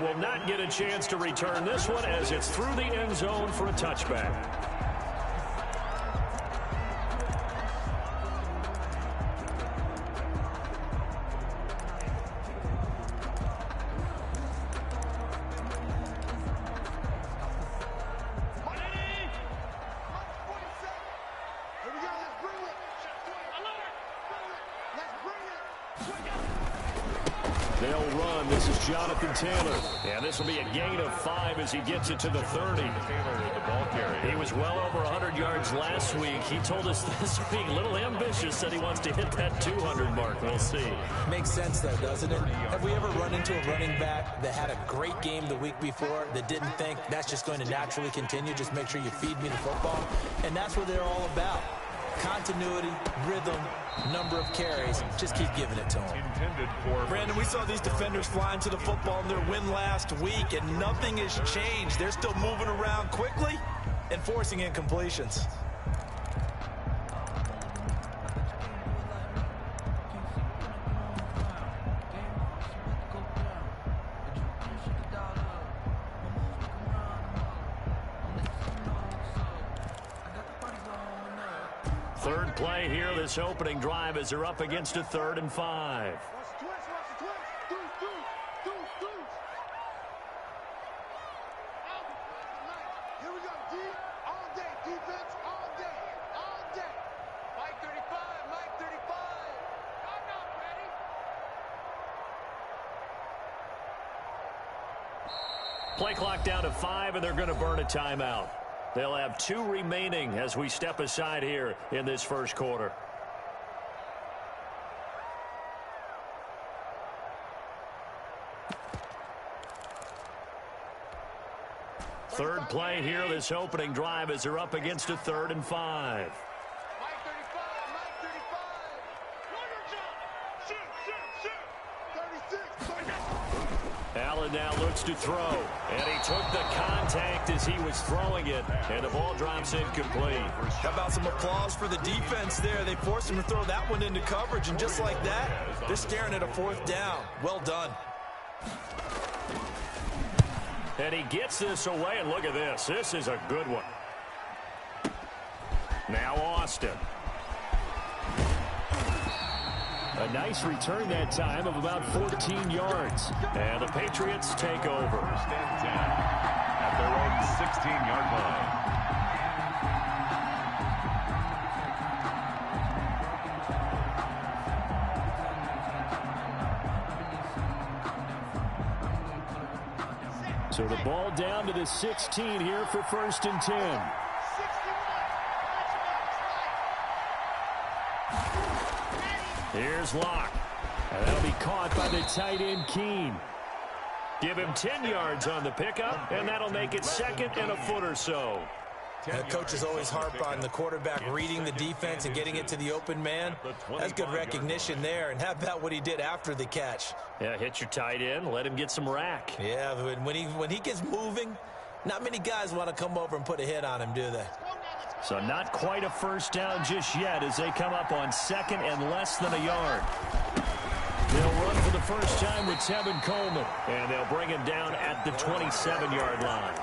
will not get a chance to return this one as it's through the end zone for a touchback. They'll run. This is Jonathan Taylor. And this will be a gain of 5 as he gets it to the 30. He was well over 100 yards last week. He told us this week, a little ambitious, said he wants to hit that 200 mark. We'll see. Makes sense, though, doesn't it? Have we ever run into a running back that had a great game the week before that didn't think that's just going to naturally continue? Just make sure you feed me the football. And that's what they're all about. Continuity, rhythm, number of carries. Just keep giving it to them. Brandon, we saw these defenders flying to the football in their win last week, and nothing has changed. They're still moving around quickly and forcing incompletions. Third play here, this opening drive, as they're up against a 3rd and 5. Play clock down to 5, and they're going to burn a timeout. They'll have 2 remaining as we step aside here in this first quarter. Third play here, this opening drive, as they're up against a 3rd and 5. Allen now looks to throw, and he took the contact as he was throwing it, and the ball drops incomplete. How about some applause for the defense there? They forced him to throw that one into coverage, and just like that, they're staring at a 4th down. Well done. And he gets this away, and look at this. This is a good one. Now Austin. A nice return that time of about 14 yards. And the Patriots take over. First and 10 at their own 16-yard line. So the ball down to the 16 here for 1st and 10. Here's Locke. And that'll be caught by the tight end, Keene. Give him 10 yards on the pickup, and that'll make it 2nd and a foot or so. Coaches always harp on the quarterback reading the defense and getting it to the open man. That's good recognition there. And how about what he did after the catch? Yeah, hit your tight end, let him get some rack. Yeah, when he gets moving, not many guys want to come over and put a hit on him, do they? So not quite a first down just yet as they come up on 2nd and less than a yard. They'll run for the first time with Tevin Coleman, and they'll bring him down at the 27-yard line.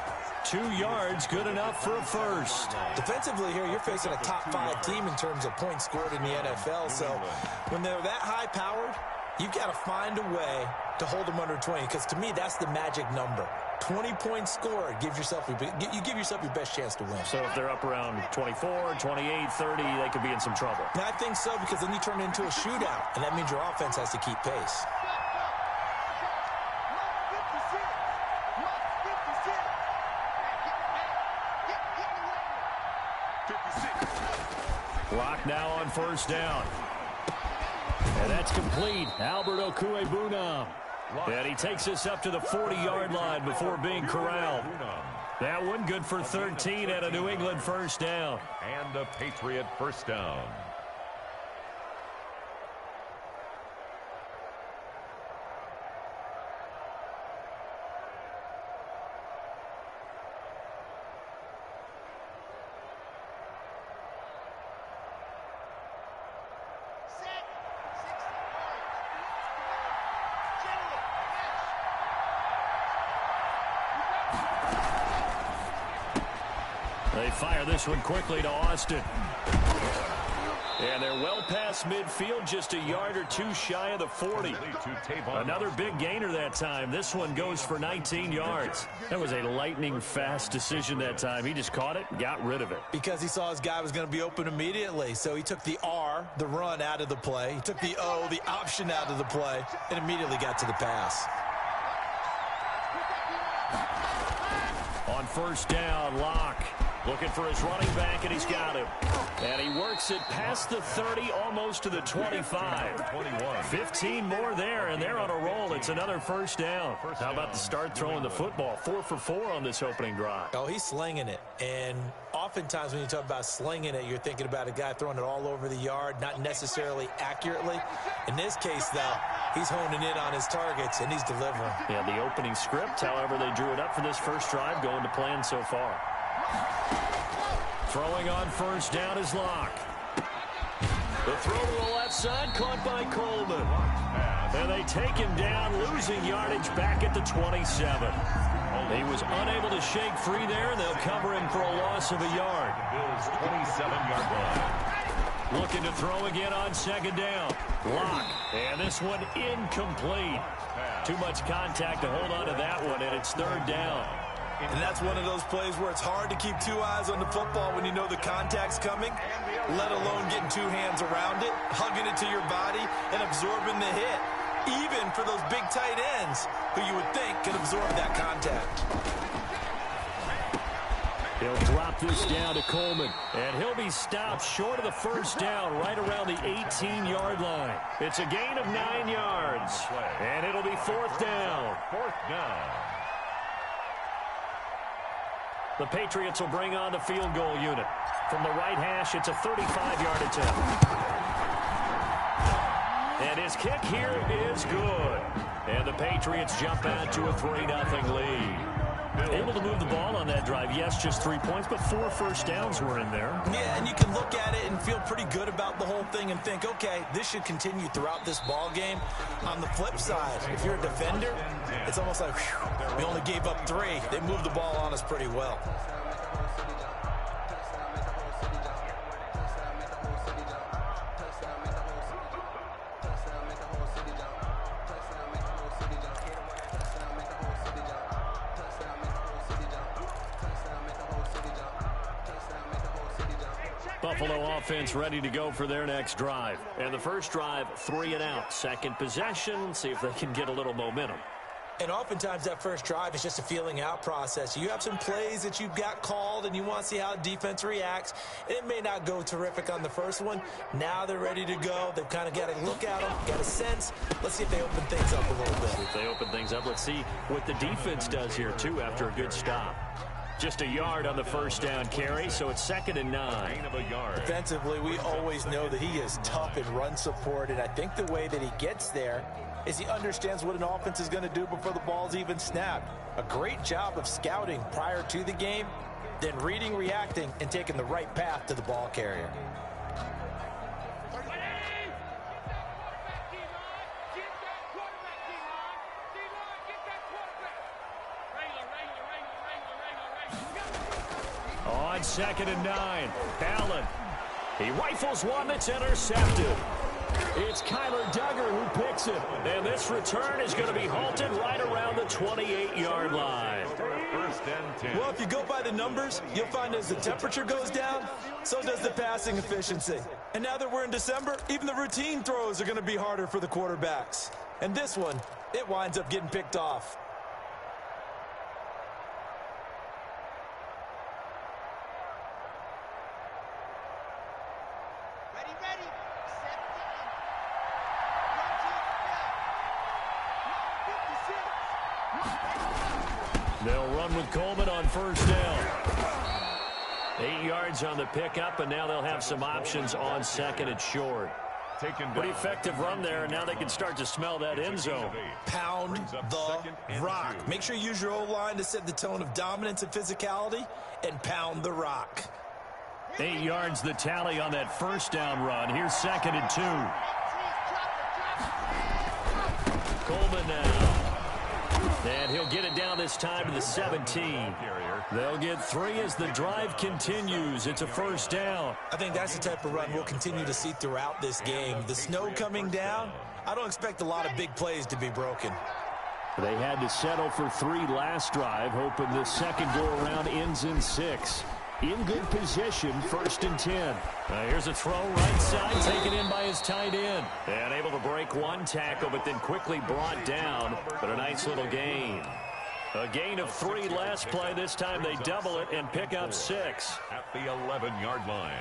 2 yards, good enough for a first. Defensively here, you're facing a top-5 team in terms of points scored in the NFL, so when they're that high-powered, you've got to find a way to hold them under 20, because to me, that's the magic number. 20 points scored, you give yourself your best chance to win. So if they're up around 24, 28, 30, they could be in some trouble. And I think so, because then you turn it into a shootout, and that means your offense has to keep pace. Clock now on 1st down. And that's complete. Albert Okwuegbunam. And he takes us up to the 40-yard line before being corralled. That one good for 13 and a New England first down. And a Patriot first down. They fire this one quickly to Austin. And they're well past midfield, just a yard or two shy of the 40. Another big gainer that time. This one goes for 19 yards. That was a lightning-fast decision that time. He just caught it and got rid of it. Because he saw his guy was going to be open immediately. So he took the R, the run, out of the play. He took the O, the option, out of the play, and immediately got to the pass. On first down, Locke looking for his running back, and he's got him. And he works it past the 30, almost to the 25. 21. 15 more there, and they're on a roll. It's another first down. How about the start throwing the football? 4 for 4 on this opening drive. Oh, he's slinging it. And oftentimes when you talk about slinging it, you're thinking about a guy throwing it all over the yard, not necessarily accurately. In this case, though, he's honing in on his targets, and he's delivering. Yeah, the opening script, however, they drew it up for this first drive, going to plan so far. Throwing on first down is Locke. The throw to the left side, caught by Coleman. And they take him down, losing yardage back at the 27. He was unable to shake free there, and they'll cover him for a loss of a yard. Bills 27-yard line. Looking to throw again on second down. Locke, and this one incomplete. Too much contact to hold on to that one, and it's third down. And that's one of those plays where it's hard to keep two eyes on the football when you know the contact's coming, let alone getting two hands around it, hugging it to your body, and absorbing the hit, even for those big tight ends who you would think could absorb that contact. He'll drop this down to Coleman, and he'll be stopped short of the first down right around the 18-yard line. It's a gain of 9 yards, and it'll be fourth down. Fourth down. The Patriots will bring on the field goal unit. From the right hash, it's a 35-yard attempt. And his kick here is good. And the Patriots jump out to a 3-0 lead. Able to move the ball on that drive. Yes, just 3 points, but 4 first downs were in there. Yeah, and you can look at it and feel pretty good about the whole thing and think, okay, this should continue throughout this ball game. On the flip side, if you're a defender, it's almost like, whew, we only gave up 3. They moved the ball on us pretty well. Buffalo offense ready to go for their next drive. And the first drive, 3 and out. Second possession, see if they can get a little momentum. And oftentimes that first drive is just a feeling out process. You have some plays that you've got called and you want to see how the defense reacts. It may not go terrific on the first one. Now they're ready to go. They've kind of got to look at them, got a sense. Let's see if they open things up a little bit. If they open things up, let's see what the defense does here, too, after a good stop. Just a yard on the first down carry, so it's 2nd and 9. Gain of a yard. Defensively, we always know that he is tough in run support, and I think the way that he gets there is he understands what an offense is going to do before the ball's even snapped. A great job of scouting prior to the game, then reading, reacting, and taking the right path to the ball carrier. On 2nd and 9, Allen. He rifles one that's intercepted. It's Kyler Duggar who picks it. And this return is going to be halted right around the 28-yard line. First and 10. Well, if you go by the numbers, you'll find as the temperature goes down, so does the passing efficiency. And now that we're in December, even the routine throws are going to be harder for the quarterbacks. And this one, it winds up getting picked off. They'll run with Coleman on first down. 8 yards on the pickup, and now they'll have some options on second and short. Pretty effective run there, and now they can start to smell that end zone. Pound the rock. Make sure you use your O-line to set the tone of dominance and physicality, and pound the rock. 8 yards the tally on that first down run. Here's 2nd and 2. Coleman now. And he'll get it down this time to the 17. They'll get 3 as the drive continues. It's a first down. I think that's the type of run we'll continue to see throughout this game. The snow coming down, I don't expect a lot of big plays to be broken. They had to settle for 3 last drive, hoping the second go-around ends in 6. In good position, 1st and 10. Here's a throw right side, taken in by his tight end. And able to break 1 tackle, but then quickly brought down. But a nice little gain. A gain of 3 last play. This time they double it and pick up 6. At the 11-yard line.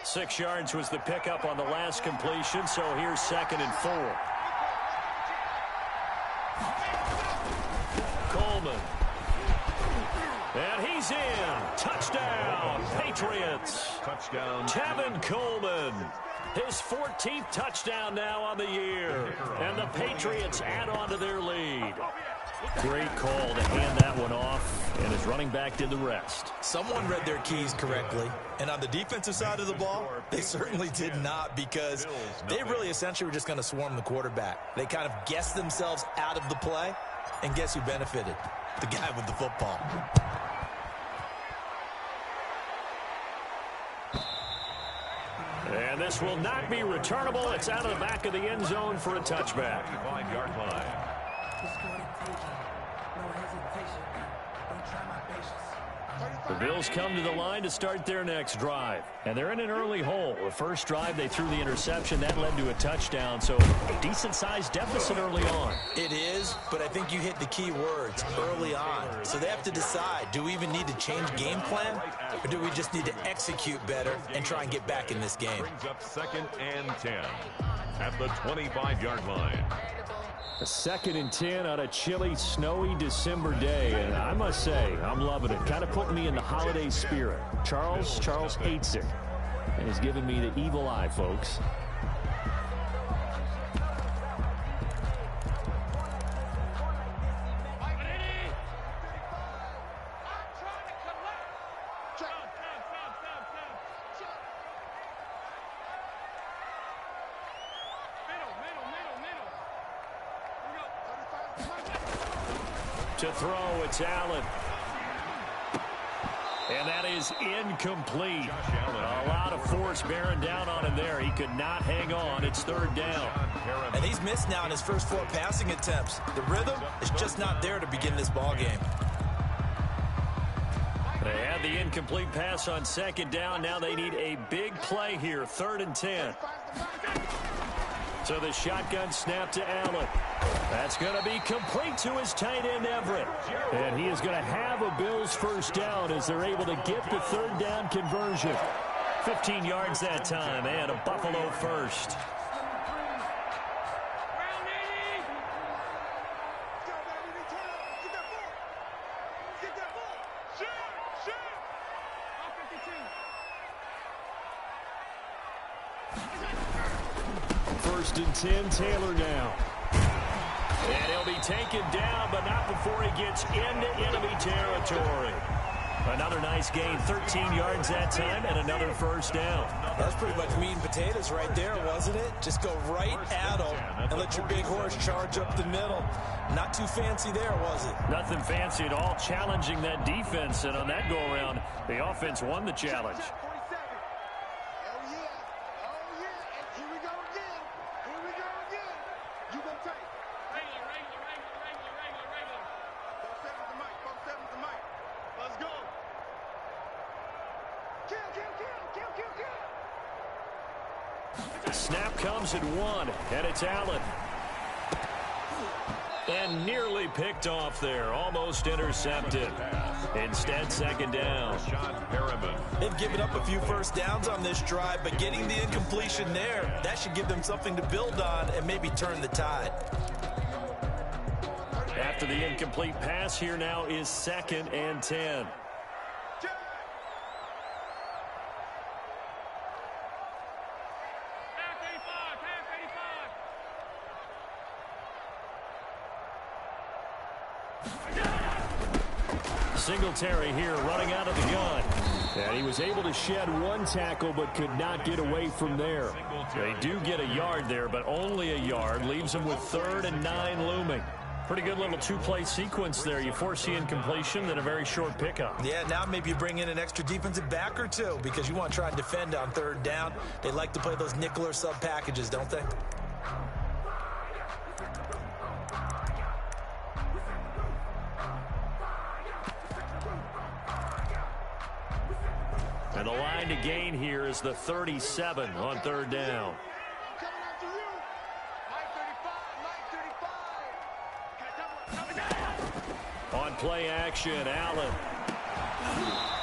6 yards was the pickup on the last completion, so here's 2nd and 4. Coleman. And he's in. Touchdown, Patriots. Touchdown. Tevin Coleman. His 14th touchdown now on the year. And the Patriots add on to their lead. Great call to hand that one off, and his running back did the rest. Someone read their keys correctly, and on the defensive side of the ball, they certainly did not, because they really essentially were just going to swarm the quarterback. They kind of guessed themselves out of the play, and guess who benefited? The guy with the football. And this will not be returnable. It's out of the back of the end zone for a touchback. 5-yard line. The Bills come to the line to start their next drive. And they're in an early hole. The first drive, they threw the interception. That led to a touchdown. So a decent-sized deficit early on. It is, but I think you hit the key words, early on. So they have to decide, do we even need to change game plan? Or do we just need to execute better and try and get back in this game? Brings up 2nd and 10 at the 25-yard line. A 2nd and 10 on a chilly, snowy December day. And I must say, I'm loving it. Kind of putting me in the holiday spirit. Charles hates it. And he's giving me the evil eye, folks. To throw, it's Allen. And that is incomplete. A lot of force bearing down on him there. He could not hang on. It's 3rd down. And he's missed now in his first 4 passing attempts. The rhythm is just not there to begin this ball game. They had the incomplete pass on 2nd down. Now they need a big play here. 3rd and 10. So the shotgun snap to Allen. That's going to be complete to his tight end, Everett. And he is going to have a Bills first down as they're able to get the 3rd down conversion. 15 yards that time, and a Buffalo first. First and 10, Taylor now. And he'll be taken down, but not before he gets into enemy territory. Another nice gain, 13 yards that time, and another first down. That's pretty much meat and potatoes right there, wasn't it? Just go right at him and let your big horse charge up the middle. Not too fancy there, was it? Nothing fancy at all, challenging that defense, and on that go-around, the offense won the challenge. Snap comes at 1, and it's Allen. And nearly picked off there, almost intercepted. Instead, 2nd down. They've given up a few first downs on this drive, but getting the incompletion there, that should give them something to build on and maybe turn the tide. After the incomplete pass, here now is 2nd and 10. Singletary here running out of the gun. And he was able to shed one tackle but could not get away from there. They do get a yard there, but only a yard. Leaves them with 3rd and 9 looming. Pretty good little two-play sequence there. You force the incompletion, then a very short pickup. Yeah, now maybe you bring in an extra defensive back or two because you want to try and defend on 3rd down. They like to play those nickel or sub packages, don't they? And the line to gain here is the 37 on 3rd down. On play action, Allen.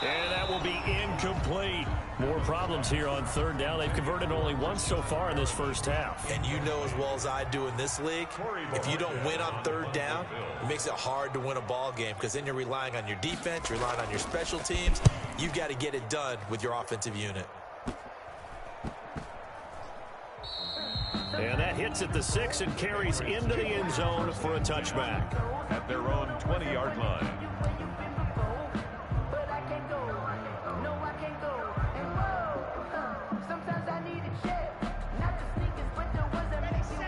And that will be incomplete. More problems here on 3rd down. They've converted only once so far in this first half. And you know as well as I do in this league, if you don't win on 3rd down, it makes it hard to win a ball game because then you're relying on your defense, you're relying on your special teams. You've got to get it done with your offensive unit. And that hits at the 6 and carries into the end zone for a touchback. At their own 20-yard line.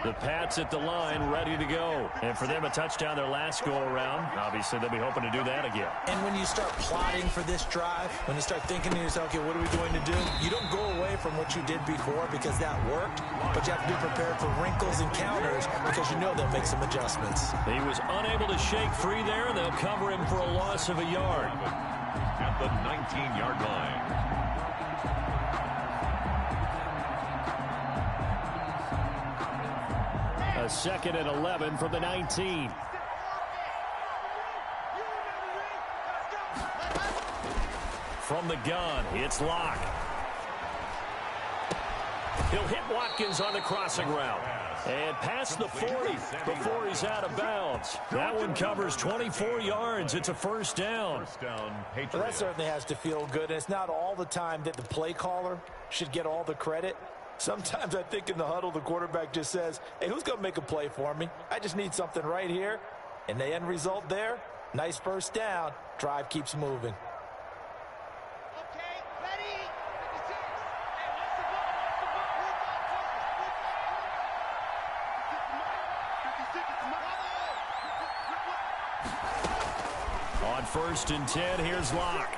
The Pats at the line, ready to go. And for them, a touchdown their last go-around. Obviously, they'll be hoping to do that again. And when you start plotting for this drive, when you start thinking to yourself, okay, what are we going to do? You don't go away from what you did before because that worked, but you have to be prepared for wrinkles and counters because you know they'll make some adjustments. He was unable to shake free there, and they'll cover him for a loss of a yard. At the 19-yard line. A 2nd and 11 from the 19. From the gun, it's Locke. He'll hit Watkins on the crossing route. And past the 40 before he's out of bounds. That one covers 24 yards. It's a 1st down. Well, that certainly has to feel good. And it's not all the time that the play caller should get all the credit. Sometimes I think in the huddle, the quarterback just says, hey, who's going to make a play for me? I just need something right here. And the end result there, nice 1st down. Drive keeps moving. Okay, ready. 56. On 1st and 10, here's Locke.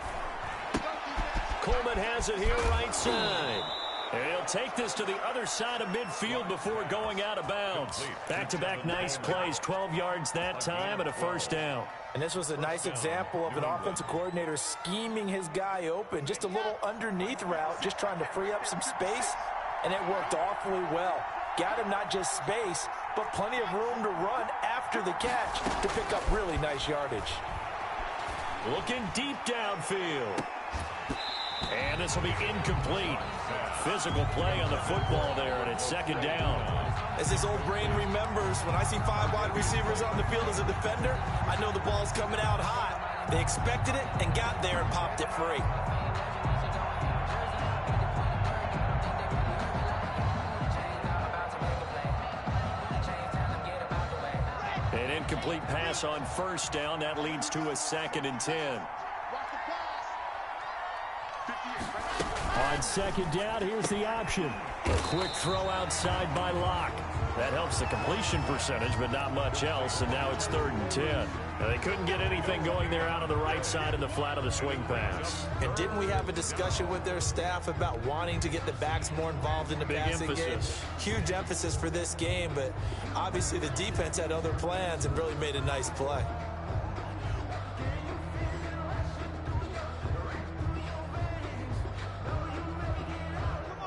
Coleman has it here right side. And he'll take this to the other side of midfield before going out of bounds. Back-to-back nice plays, 12 yards that time and a 1st down. And this was a nice example of an offensive coordinator scheming his guy open. Just a little underneath route, just trying to free up some space, and it worked awfully well. Got him not just space, but plenty of room to run after the catch to pick up really nice yardage. Looking deep downfield. And this will be incomplete. Physical play on the football there, and it's 2nd down. As his old brain remembers, when I see 5 wide receivers on the field as a defender, I know the ball's coming out hot. They expected it and got there and popped it free. An incomplete pass on 1st down. That leads to a 2nd and 10. On 2nd down, here's the option. A quick throw outside by Locke. That helps the completion percentage, but not much else, and now it's 3rd and 10. Now, they couldn't get anything going there out on the right side in the flat of the swing pass. And didn't we have a discussion with their staff about wanting to get the backs more involved in the passing game? Huge emphasis for this game, but obviously the defense had other plans and really made a nice play.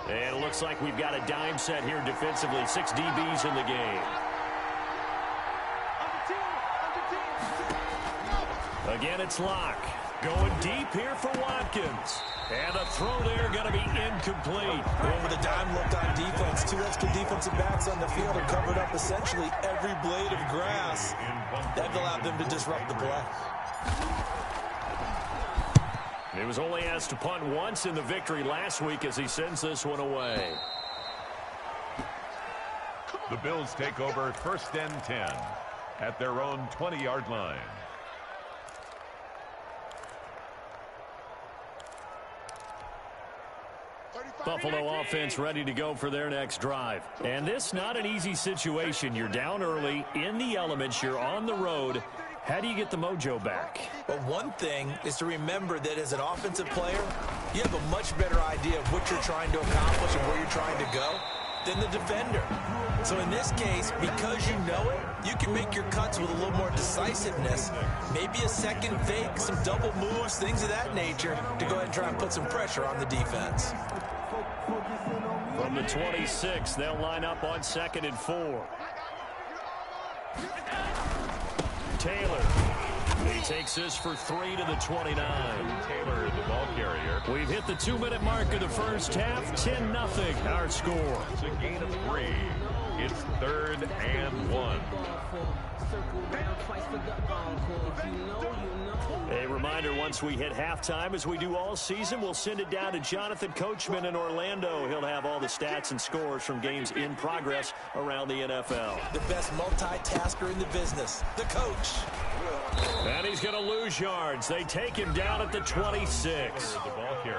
And it looks like we've got a dime set here defensively. 6 DBs in the game. Again, it's Locke. Going deep here for Watkins. And the throw there going to be incomplete. Over the dime look on defense. 2 extra defensive backs on the field and covered up essentially every blade of grass. That allowed them to disrupt the play. He was only asked to punt once in the victory last week as he sends this one away. The Bills take over 1st and 10 at their own 20-yard line. Buffalo offense ready to go for their next drive. And this not an easy situation. You're down early, in the elements, you're on the road. How do you get the mojo back? Well, one thing is to remember that as an offensive player, you have a much better idea of what you're trying to accomplish and where you're trying to go than the defender. So in this case, because you know it, you can make your cuts with a little more decisiveness, maybe a second fake, some double moves, things of that nature, to go ahead and try and put some pressure on the defense. From the 26, they'll line up on 2nd and 4. Taylor. He takes this for 3 to the 29. Taylor, the ball carrier. We've hit the 2-minute mark of the first half. 10-0 our score. It's a gain of 3. It's 3rd and 1. A reminder, once we hit halftime, as we do all season, we'll send it down to Jonathan Coachman in Orlando. He'll have all the stats and scores from games in progress around the NFL. The best multitasker in the business, the coach. And he's going to lose yards. They take him down at the 26.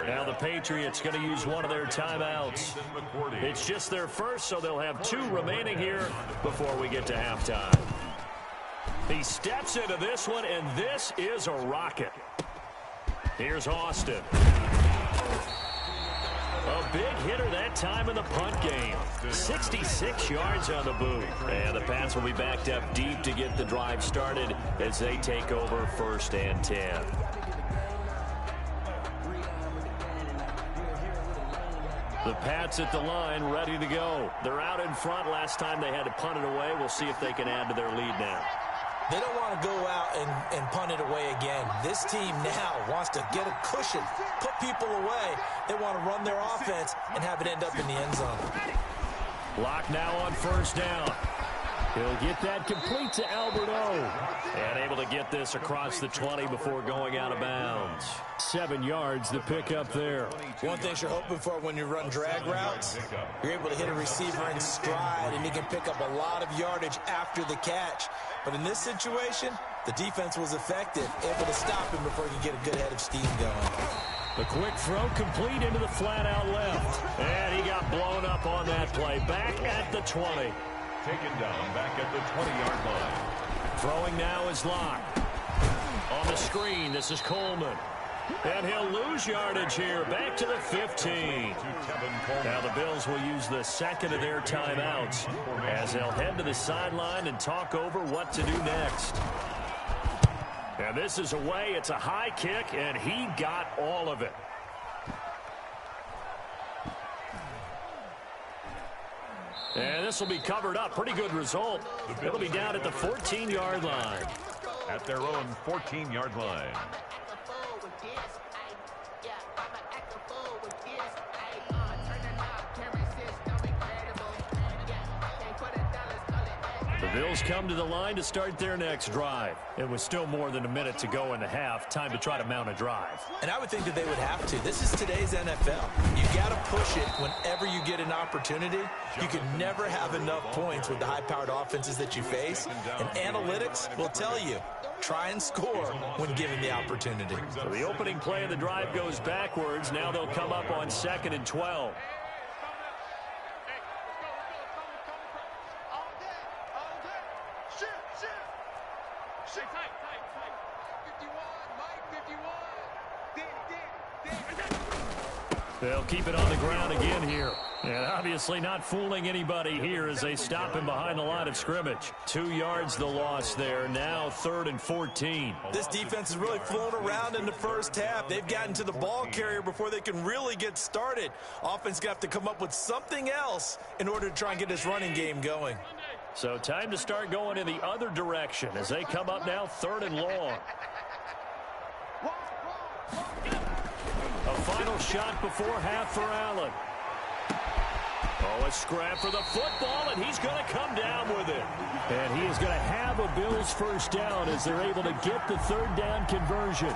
Now the Patriots going to use one of their timeouts. It's just their first, so they'll have 2 remaining here before we get to halftime. He steps into this one, and this is a rocket. Here's Austin. A big hitter that time in the punt game. 66 yards on the boot. And the Pats will be backed up deep to get the drive started as they take over 1st and 10. The Pats at the line, ready to go. They're out in front. Last time they had to punt it away. We'll see if they can add to their lead now. They don't want to go out and punt it away again. This team now wants to get a cushion, put people away. They want to run their offense and have it end up in the end zone. Lock now on 1st down. He'll get that complete to Alberto. And able to get this across the 20 before going out of bounds. 7 yards to pick up there. One thing you're hoping for when you run drag routes, you're able to hit a receiver in stride, and he can pick up a lot of yardage after the catch. But in this situation, the defense was effective, able to stop him before he could get a good head of steam going. The quick throw complete into the flat out left. And he got blown up on that play. Back at the 20. Taken down back at the 20-yard line. Throwing now is Locke. On the screen, this is Coleman. And he'll lose yardage here. Back to the 15. Now the Bills will use the second of their timeouts as they'll head to the sideline and talk over what to do next. And this is away. It's a high kick, and he got all of it. And this will be covered up. Pretty good result. It'll be down at the 14-yard line. At their own 14-yard line. The Bills come to the line to start their next drive. It was still more than a minute to go in the half. Time to try to mount a drive. And I would think that they would have to. This is today's NFL. You got to push it whenever you get an opportunity. You can never have enough points with the high-powered offenses that you face. And analytics will tell you, try and score when given the opportunity. So the opening play of the drive goes backwards. Now they'll come up on 2nd and 12. They'll keep it on the ground again here. And obviously not fooling anybody here as they stop him behind the line of scrimmage. 2 yards the loss there. Now 3rd and 14. This defense has really flown around in the first half. They've gotten to the ball carrier before they can really get started. Offense got to come up with something else in order to try and get this running game going. So time to start going in the other direction as they come up now 3rd and long. A final shot before half for Allen. Oh, a scrap for the football, and he's going to come down with it. And he is going to have a Bills first down as they're able to get the 3rd down conversion.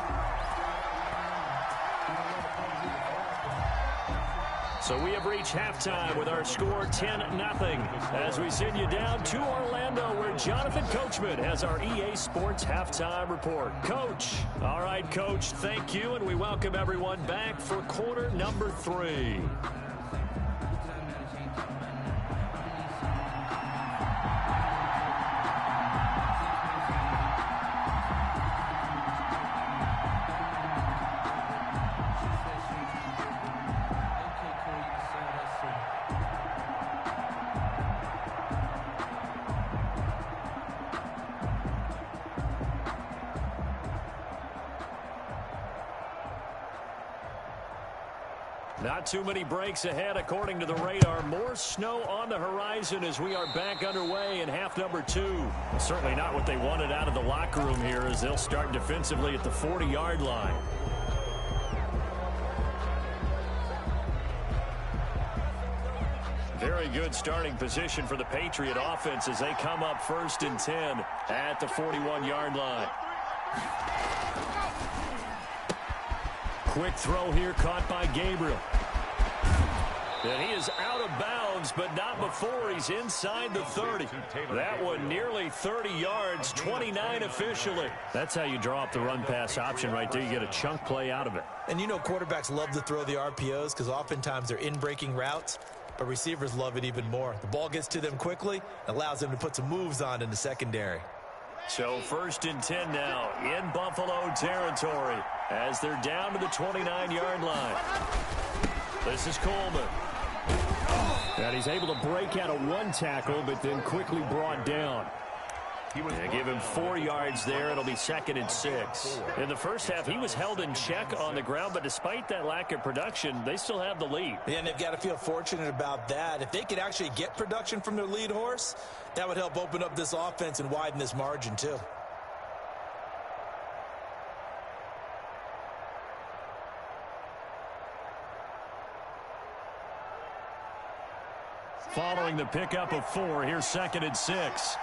So we have reached halftime with our score 10-0 as we send you down to Orlando where Jonathan Coachman has our EA Sports halftime report. Coach. All right, Coach, thank you, and we welcome everyone back for quarter number 3. Not too many breaks ahead according to the radar. More snow on the horizon as we are back underway in half number 2. Certainly not what they wanted out of the locker room here as they'll start defensively at the 40-yard line. Very good starting position for the Patriot offense as they come up 1st and 10 at the 41-yard line. Quick throw here caught by Gabriel. And he is out of bounds, but not before he's inside the 30. That one nearly 30 yards, 29 officially. That's how you draw up the run-pass option right there. You get a chunk play out of it. And you know quarterbacks love to throw the RPOs because oftentimes they're in-breaking routes, but receivers love it even more. The ball gets to them quickly, allows them to put some moves on in the secondary. So 1st and 10 now in Buffalo territory as they're down to the 29-yard line. This is Coleman. And he's able to break out of one tackle, but then quickly brought down. Give him 4 yards there. It'll be 2nd and 6. In the first half, he was held in check on the ground, but despite that lack of production, they still have the lead. Yeah, and they've got to feel fortunate about that. If they could actually get production from their lead horse, that would help open up this offense and widen this margin too. Following the pickup of 4, here's 2nd and 6.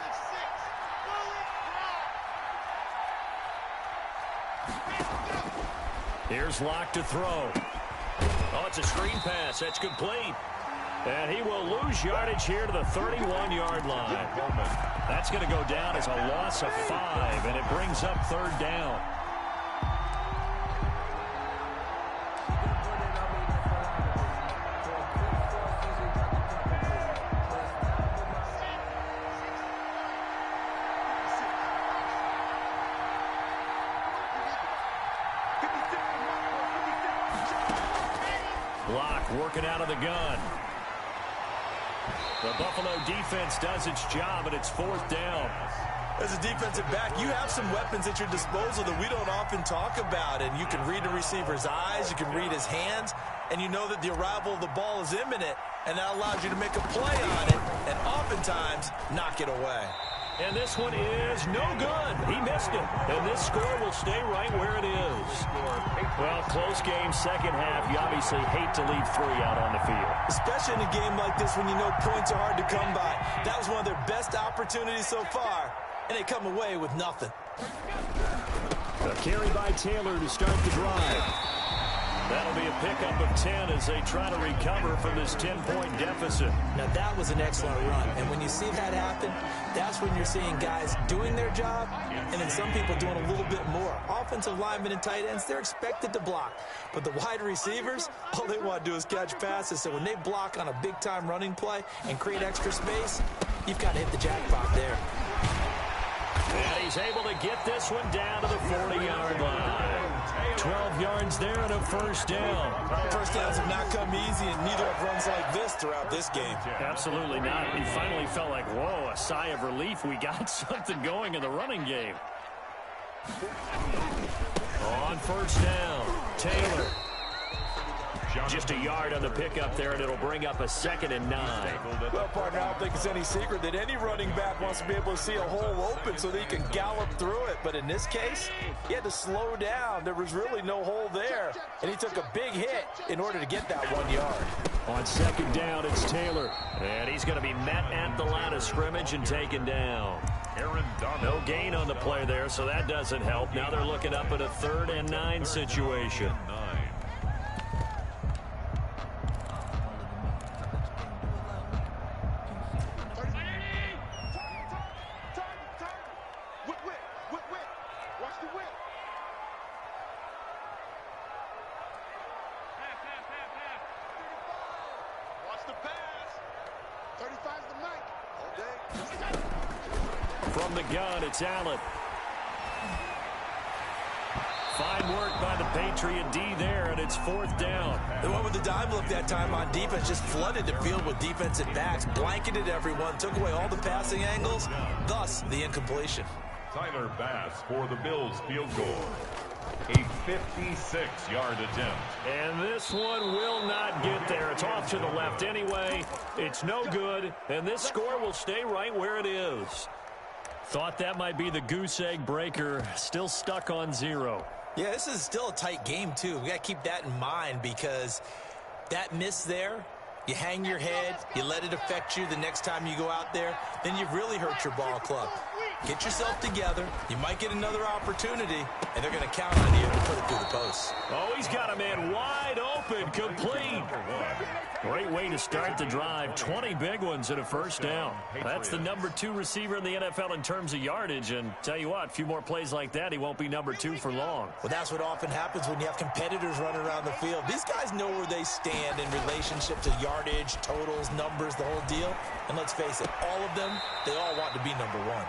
Here's Locke to throw. Oh, it's a screen pass. That's complete. And he will lose yardage here to the 31-yard line. That's going to go down as a loss of 5, and it brings up 3rd down. Locke working out of the gun. The Buffalo defense does its job, and it's 4th down. As a defensive back, you have some weapons at your disposal that we don't often talk about. And you can read the receiver's eyes, you can read his hands, and you know that the arrival of the ball is imminent, and that allows you to make a play on it and oftentimes knock it away. And this one is no good. He missed it. And this score will stay right where it is. Well, close game, second half. You obviously hate to leave 3 out on the field. Especially in a game like this when you know points are hard to come by. That was one of their best opportunities so far, and they come away with nothing. A carry by Taylor to start the drive. That'll be a pickup of 10 as they try to recover from this 10-point deficit. Now, that was an excellent run. And when you see that happen, that's when you're seeing guys doing their job and then some people doing a little bit more. Offensive linemen and tight ends, they're expected to block. But the wide receivers, all they want to do is catch passes. So when they block on a big-time running play and create extra space, you've got to hit the jackpot there. And he's able to get this one down to the 40-yard line. 12 yards there and a 1st down. First downs have not come easy, and neither have runs like this throughout this game. Absolutely not. He finally felt like, whoa, a sigh of relief. We got something going in the running game. On 1st down, Taylor. Just a yard on the pickup there, and it'll bring up a 2nd and 9. Well, partner, I don't think it's any secret that any running back wants to be able to see a hole open so that he can gallop through it. But in this case, he had to slow down. There was really no hole there, and he took a big hit in order to get that 1 yard. On 2nd down, it's Taylor. And he's going to be met at the line of scrimmage and taken down. No gain on the play there, so that doesn't help. Now they're looking up at a 3rd and 9 situation. From the gun, it's Allen. Fine work by the Patriot D there, and it's 4th down. They went with the dive look that time on defense, just flooded the field with defensive backs, blanketed everyone, took away all the passing angles, thus the incompletion. Tyler Bass for the Bills field goal. A 56-yard attempt. And this one will not get there. It's off to the left anyway. It's no good, and this score will stay right where it is. Thought that might be the goose egg breaker. Still stuck on 0. Yeah, this is still a tight game, too. We got to keep that in mind because that miss there, you hang your head, you let it affect you the next time you go out there, then you've really hurt your ball club. Get yourself together. You might get another opportunity, and they're going to count on you to put it through the post. Oh, he's got a man wide open, complete. Great way to start the drive. 20 big ones and a first down. That's the number 2 receiver in the NFL in terms of yardage. And tell you what, a few more plays like that, he won't be number 2 for long. Well, that's what often happens when you have competitors running around the field. These guys know where they stand in relationship to yardage, totals, numbers, the whole deal. And let's face it, all of them, they all want to be number 1.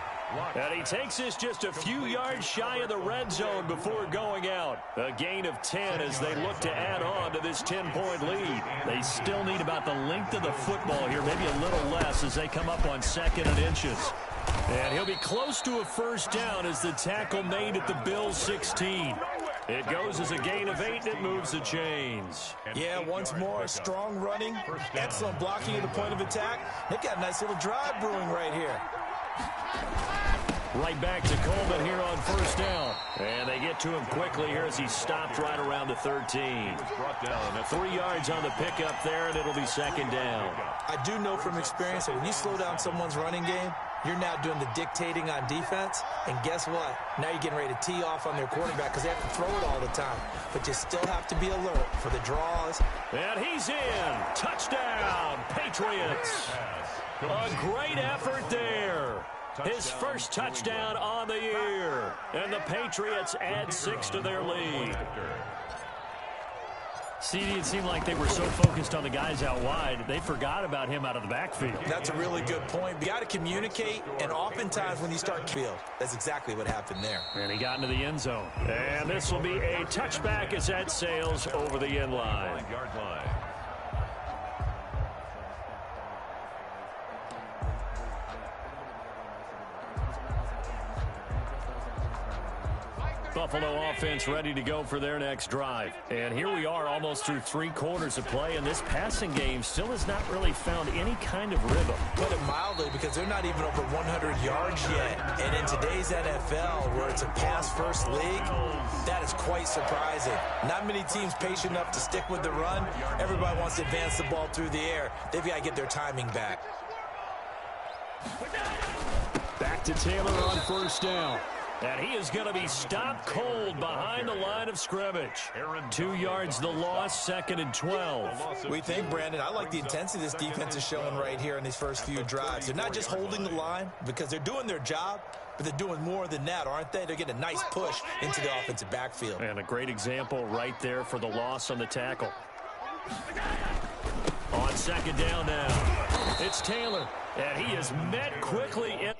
And he takes us just a few yards shy of the red zone before going out. A gain of 10 as they look to add on to this 10-point lead. They still need about the length of the football here, maybe a little less as they come up on 2nd and inches. And he'll be close to a first down as the tackle made at the Bills' 16. It goes as a gain of 8, and it moves the chains. Yeah, once more, strong running, excellent blocking at the point of attack. They've got a nice little drive brewing right here. Right back to Coleman here on first down. And they get to him quickly here as he stopped right around the 13. 3 yards on the pickup there, and it'll be 2nd down. I do know from experience that when you slow down someone's running game, you're now doing the dictating on defense. And guess what? Now you're getting ready to tee off on their quarterback because they have to throw it all the time. But you still have to be alert for the draws. And he's in. Touchdown, Patriots. A great effort there. His first touchdown on the year. And the Patriots add 6 to their lead. CD, it seemed like they were so focused on the guys out wide, they forgot about him out of the backfield. That's a really good point. You got to communicate, and oftentimes when you start field, that's exactly what happened there. And he got into the end zone. And this will be a touchback as that sails over the end line. Buffalo offense ready to go for their next drive. And here we are almost through 3 quarters of play, and this passing game still has not really found any kind of rhythm. Put it mildly, because they're not even over 100 yards yet. And in today's NFL, where it's a pass-first league, that is quite surprising. Not many teams patient enough to stick with the run. Everybody wants to advance the ball through the air. They've got to get their timing back. Back to Taylor on first down. And he is going to be stopped cold behind the line of scrimmage. 2 yards the loss, 2nd and 12. We think, Brandon, I like the intensity this defense is showing right here in these first few drives. They're not just holding the line because they're doing their job, but they're doing more than that, aren't they? They're getting a nice push into the offensive backfield. And a great example right there for the loss on the tackle. On 2nd down now, it's Taylor. And he is met quickly in